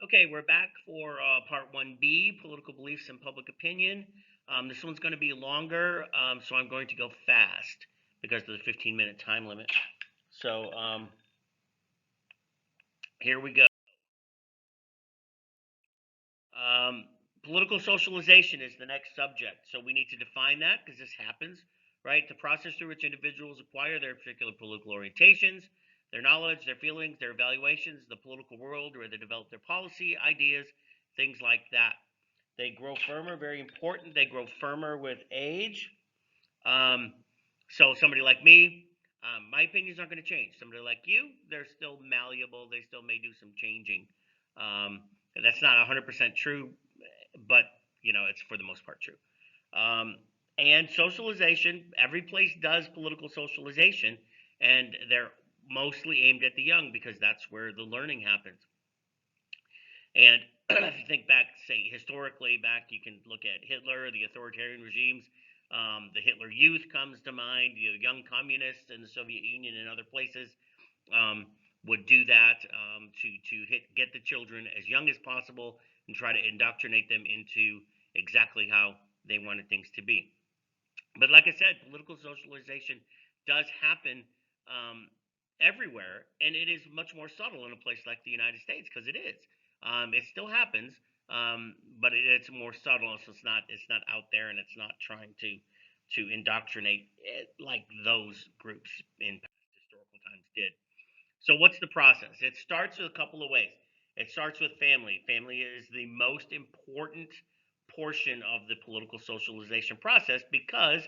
Okay, we're back for part 1B, political beliefs and public opinion. This one's going to be longer, so I'm going to go fast because of the 15-minute time limit. So here we go. Um, Political socialization is the next subject. So we need to define that because this happens, right? The process through which individuals acquire their particular political orientations, their knowledge, their feelings, their evaluations, the political world, where they develop their policy, ideas, things like that. They grow firmer, very important. They grow firmer with age. Um, so somebody like me, my opinions aren't going to change. Somebody like you, they're still malleable. They still may do some changing. And that's not 100% true, but it's for the most part true. Um, and socialization, every place does political socialization, and they're mostly aimed at the young because that's where the learning happens. And if you think back, say historically back, you can look at Hitler, the authoritarian regimes. The Hitler Youth comes to mind. The young communists in the Soviet Union and other places um, would do that to get the children as young as possible and try to indoctrinate them into exactly how they wanted things to be. But like I said, political socialization does happen um, everywhere, and it is much more subtle in a place like the United States because it is. It still happens, but it's more subtle. So it's not out there, and it's not trying to indoctrinate it like those groups in past historical times did. So what's the process? It starts with a couple of ways. It starts with family. Family is the most important portion of the political socialization process because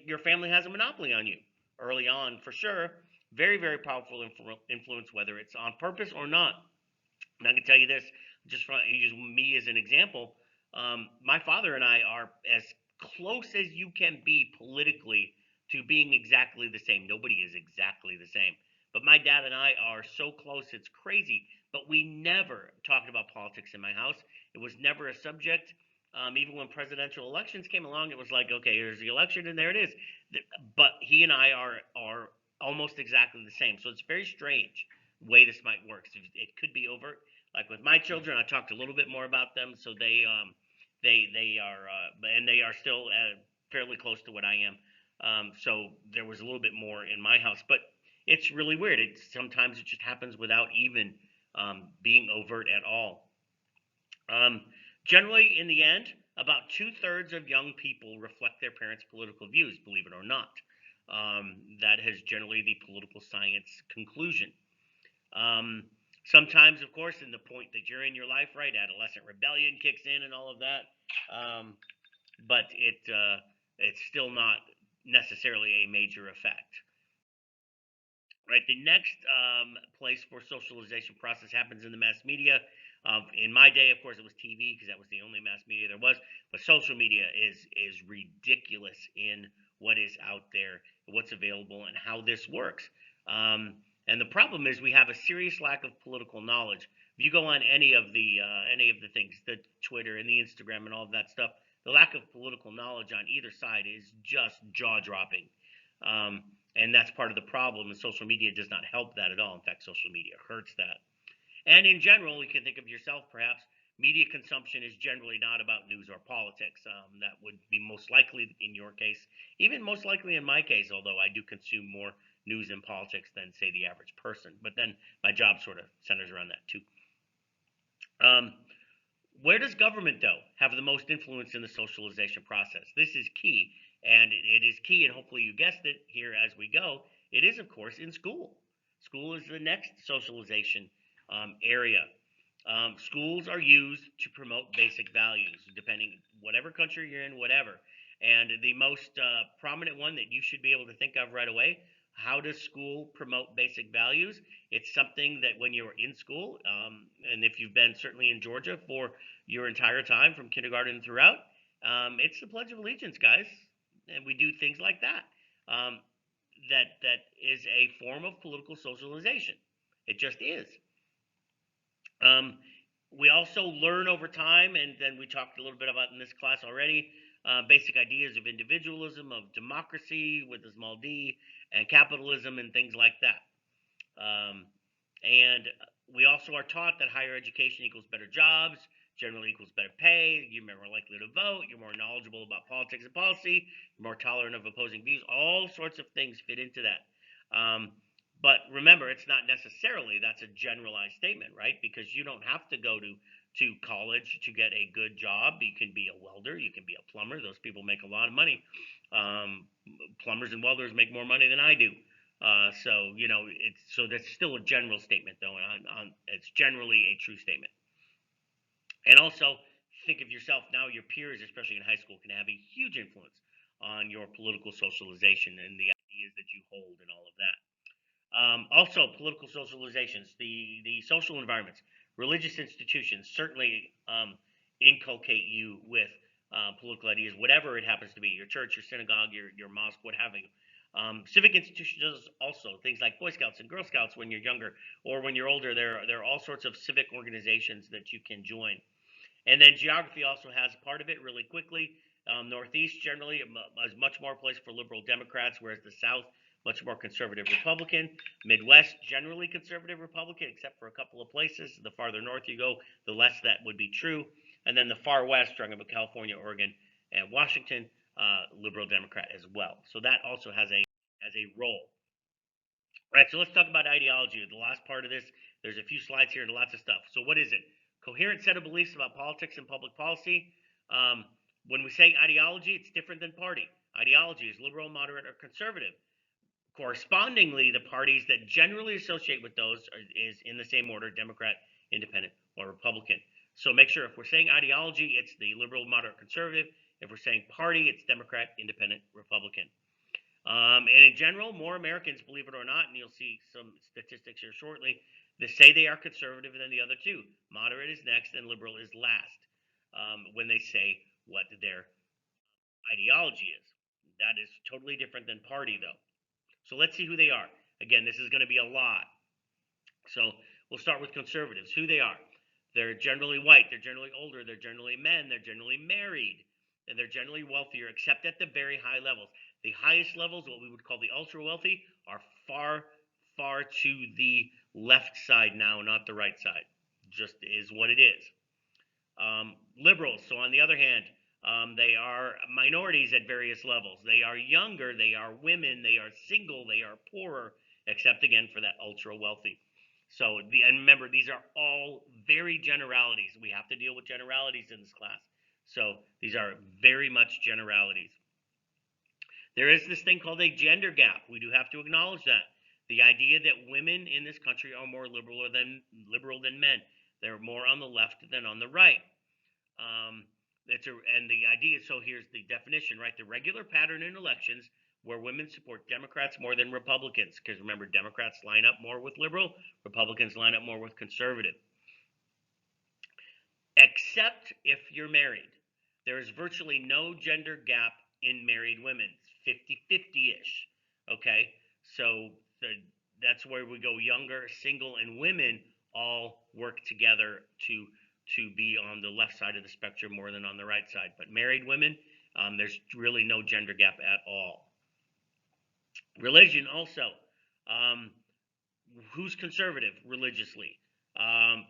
your family has a monopoly on you early on for sure. Very, very powerful influence, whether it's on purpose or not. And I can tell you this, just from use me as an example. My father and I are as close as you can be politically to being exactly the same. Nobody is exactly the same. But my dad and I are so close, it's crazy. But we never talked about politics in my house. It was never a subject. Even when presidential elections came along, it was like, okay, here's the election, and there it is. But he and I are almost exactly the same. So it's very strange way this might work. So it could be overt. Like with my children, I talked a little bit more about them, so they are and they are still fairly close to what I am. So there was a little bit more in my house, but it's really weird. Sometimes it just happens without even being overt at all. Um, Generally, in the end, about 2/3 of young people reflect their parents' political views, believe it or not. That is generally the political science conclusion. Um, Sometimes, of course, in the point that you're in your life, right, adolescent rebellion kicks in and all of that. Um, but it's still not necessarily a major effect. Right. The next place for socialization process happens in the mass media. In my day, of course, it was TV because that was the only mass media there was. But social media is ridiculous in what is out there, what's available, and how this works. And the problem is we have a serious lack of political knowledge. If you go on any of the things, the Twitter and the Instagram and all of that stuff, the lack of political knowledge on either side is just jaw dropping. Um, and that's part of the problem. And social media does not help that at all. In fact, social media hurts that. And in general, you can think of yourself perhaps. Media consumption is generally not about news or politics. That would be most likely in your case, even most likely in my case, although I do consume more news and politics than, say, the average person. But then my job sort of centers around that too. Um, where does government, though, have the most influence in the socialization process? This is key, and it is key, and hopefully you guessed it here as we go. It is, of course, in school. School is the next socialization area. Schools are used to promote basic values, depending whatever country you're in, whatever. And the most prominent one that you should be able to think of right away, how does school promote basic values? It's something that when you're in school, and if you've been certainly in Georgia for your entire time from kindergarten throughout, it's the Pledge of Allegiance, guys, and we do things like that. Um, that is a form of political socialization. It just is. Um, we also learn over time, and then we talked a little bit about in this class already, basic ideas of individualism, of democracy with a small d, and capitalism, and things like that. Um, and We also are taught that higher education equals better jobs, generally equals better pay, you're more likely to vote, you're more knowledgeable about politics and policy, you're more tolerant of opposing views. All sorts of things fit into that. But remember, it's not necessarily that's a generalized statement, right? Because you don't have to go to college to get a good job. You can be a welder, you can be a plumber. Those people make a lot of money. Plumbers and welders make more money than I do. So that's still a general statement, though. It's generally a true statement. And also, think of yourself now. Your peers, especially in high school, can have a huge influence on your political socialization and the ideas that you hold and all of that. Also, political socializations, the social environments, religious institutions certainly inculcate you with political ideas, whatever it happens to be, your church, your synagogue, your mosque, what have you. Civic institutions also, things like Boy Scouts and Girl Scouts when you're younger, or when you're older, there are all sorts of civic organizations that you can join. And then geography also has part of it really quickly. Northeast generally is much more a place for liberal Democrats, whereas the South, much more conservative Republican. Midwest, generally conservative Republican, except for a couple of places. The farther north you go, the less that would be true. And then the far west, talking about California, Oregon, and Washington, liberal Democrat as well. So that also has a role. All right, so let's talk about ideology. The last part of this, there's a few slides here and lots of stuff. So what is it? Coherent set of beliefs about politics and public policy. When we say ideology, it's different than party. Ideology is liberal, moderate, or conservative. Correspondingly, the parties that generally associate with those is in the same order: Democrat, Independent, or Republican. So make sure if we're saying ideology, it's the liberal, moderate, conservative. If we're saying party, it's Democrat, Independent, Republican. And in general, more Americans, believe it or not, and you'll see some statistics here shortly, that say they are conservative than the other two. Moderate is next, and liberal is last when they say what their ideology is. That is totally different than party, though. So let's see who they are. Again, this is going to be a lot. So we'll start with conservatives. Who they are. They're generally white. They're generally older. They're generally men. They're generally married. And they're generally wealthier, except at the very high levels. The highest levels, what we would call the ultra wealthy, are far, far to the left side now, not the right side. Just is what it is. Liberals, so on the other hand, they are minorities at various levels. They are younger, they are women, they are single, they are poorer, except again for that ultra wealthy. So, and remember, these are all very generalities. We have to deal with generalities in this class. So these are very much generalities. There is this thing called a gender gap. We do have to acknowledge that. The idea that women in this country are more liberal than men. They're more on the left than on the right. And the idea, so here's the definition, right? The regular pattern in elections where women support Democrats more than Republicans, because remember, Democrats line up more with liberal, Republicans line up more with conservative. Except if you're married. There is virtually no gender gap in married women. It's 50-50-ish. Okay? So that's where we go younger, single, and women all work together to be on the left side of the spectrum more than on the right side. But married women, there's really no gender gap at all. Religion also. Who's conservative religiously?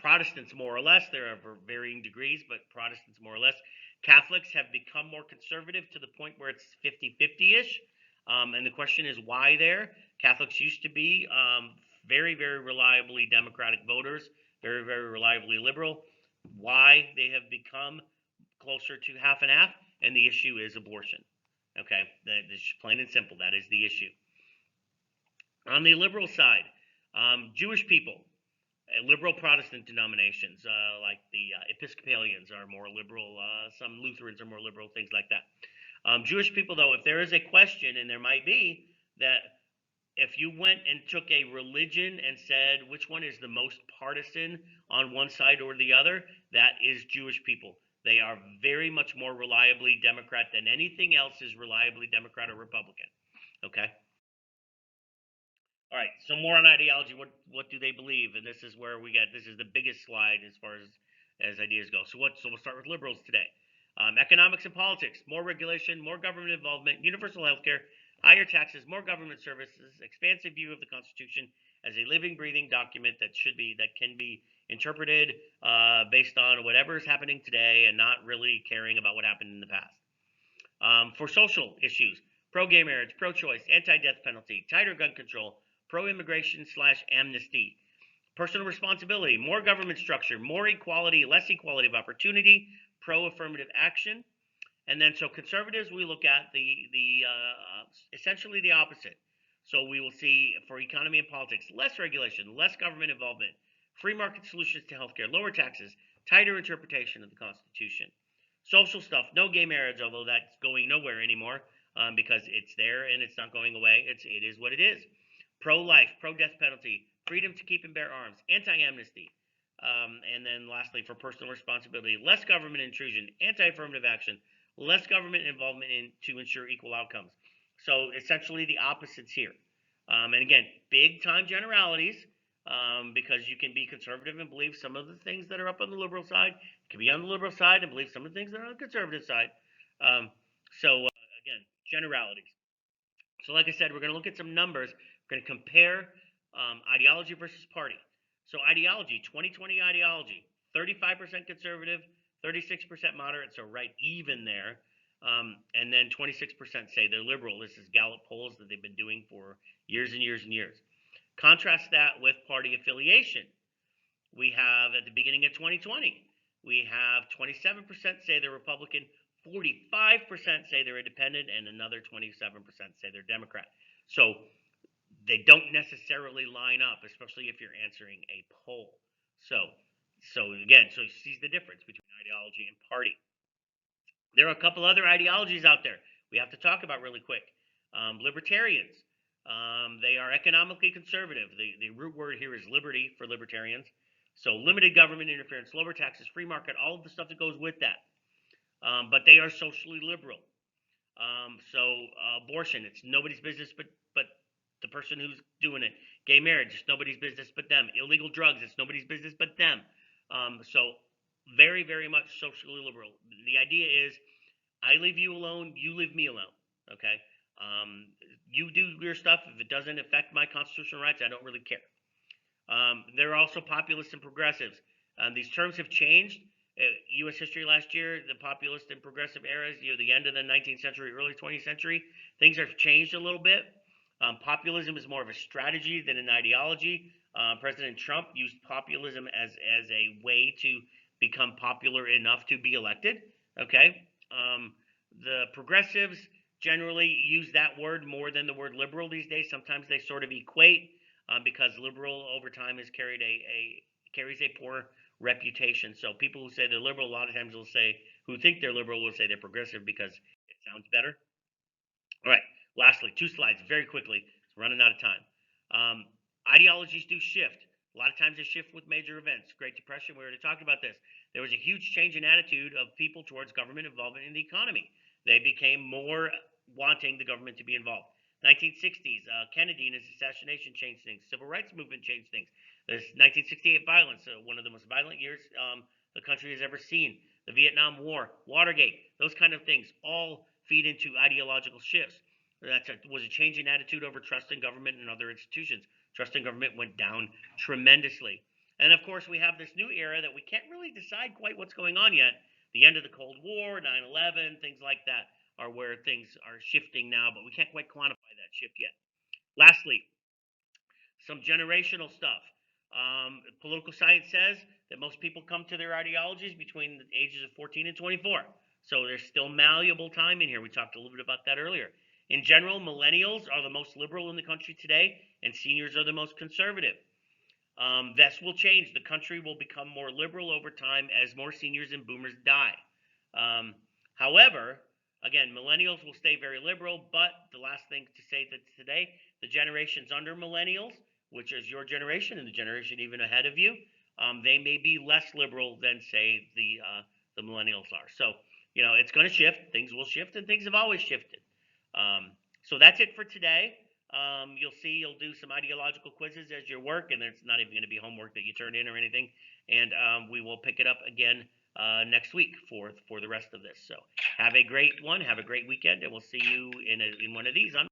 Protestants, more or less. There are varying degrees, but Protestants, more or less. Catholics have become more conservative to the point where it's 50-50-ish. And the question is why there? Catholics used to be very, very reliably Democratic voters, very, very reliably liberal. Why they have become closer to half and half, and the issue is abortion. Okay, that's plain and simple. That is the issue. On the liberal side, Jewish people, liberal Protestant denominations, like the Episcopalians are more liberal, some Lutherans are more liberal, things like that. Jewish people, though, if there is a question, and there might be, that if you went and took a religion and said which one is the most partisan on one side or the other, that is Jewish people. They are very much more reliably Democrat than anything else is reliably Democrat or Republican. Okay? All right, so more on ideology. What do they believe? And this is where this is the biggest slide as far as ideas go. So we'll start with liberals today. Economics and politics, more regulation, more government involvement, universal health care, higher taxes, more government services, expansive view of the Constitution, as a living, breathing document that can be interpreted based on whatever is happening today and not really caring about what happened in the past. For social issues, pro-gay marriage, pro-choice, anti-death penalty, tighter gun control, pro-immigration/amnesty, personal responsibility, more government structure, more equality, less equality of opportunity, pro-affirmative action. And then, so conservatives, we look at essentially the opposite. So we will see for economy and politics, less regulation, less government involvement, free market solutions to healthcare, lower taxes, tighter interpretation of the Constitution. Social stuff, no gay marriage, although that's going nowhere anymore because it's there and it's not going away. It is what it is. Pro-life, pro-death penalty, freedom to keep and bear arms, anti-amnesty. And then lastly, for personal responsibility, less government intrusion, anti-affirmative action, less government involvement to ensure equal outcomes. So essentially the opposites here. And again, big time generalities because you can be conservative and believe some of the things that are up on the liberal side. You can be on the liberal side and believe some of the things that are on the conservative side. Again, generalities. So like I said, we're going to look at some numbers. We're going to compare ideology versus party. So ideology, 2020 ideology, 35% conservative, 36% moderate, so right even there. And then 26% say they're liberal. This is Gallup polls that they've been doing for years and years and years. Contrast that with party affiliation. We have at the beginning of 2020, we have 27% say they're Republican, 45% say they're independent, and another 27% say they're Democrat. So they don't necessarily line up, especially if you're answering a poll. So again, so you see the difference between ideology and party. There are a couple other ideologies out there we have to talk about really quick. Libertarians. They are economically conservative. The root word here is liberty for libertarians. So limited government interference, lower taxes, free market, all of the stuff that goes with that. But they are socially liberal. Abortion, it's nobody's business but the person who's doing it. Gay marriage, it's nobody's business but them. Illegal drugs, it's nobody's business but them. Very, very much socially liberal. The idea is, I leave you alone, you leave me alone. Okay? You do your stuff. If it doesn't affect my constitutional rights, I don't really care. They're also populists and progressives. These terms have changed. U.S. history last year, the populist and progressive eras, the end of the 19th century, early 20th century, things have changed a little bit. Populism is more of a strategy than an ideology. President Trump used populism as a way to become popular enough to be elected. Okay. The progressives generally use that word more than the word liberal these days. Sometimes they sort of equate because liberal over time has carries a poor reputation. So people who say they're liberal, a lot of times who think they're liberal will say they're progressive because it sounds better. All right. Lastly, 2 slides very quickly. It's running out of time. Ideologies do shift. A lot of times they shift with major events. Great Depression, we already talked about this. There was a huge change in attitude of people towards government involvement in the economy. They became more wanting the government to be involved. 1960s, Kennedy and his assassination changed things. Civil rights movement changed things. There's 1968 violence, one of the most violent years the country has ever seen. The Vietnam War, Watergate, those kind of things all feed into ideological shifts. That was a change in attitude over trust in government and other institutions. Trust in government went down tremendously. And of course, we have this new era that we can't really decide quite what's going on yet. The end of the Cold War, 9/11, things like that are where things are shifting now, but we can't quite quantify that shift yet. Lastly, some generational stuff. Political science says that most people come to their ideologies between the ages of 14 and 24. So there's still malleable time in here. We talked a little bit about that earlier. In general, millennials are the most liberal in the country today, and seniors are the most conservative. This will change. The country will become more liberal over time as more seniors and boomers die. However, again, millennials will stay very liberal, but the last thing to say that today, the generations under millennials, which is your generation and the generation even ahead of you, they may be less liberal than, say, the millennials are. So, it's going to shift. Things will shift, and things have always shifted. So that's it for today. You'll do some ideological quizzes as your work, and it's not even going to be homework that you turn in or anything. And we will pick it up again next week for the rest of this. So have a great one. Have a great weekend, and we'll see you in one of these on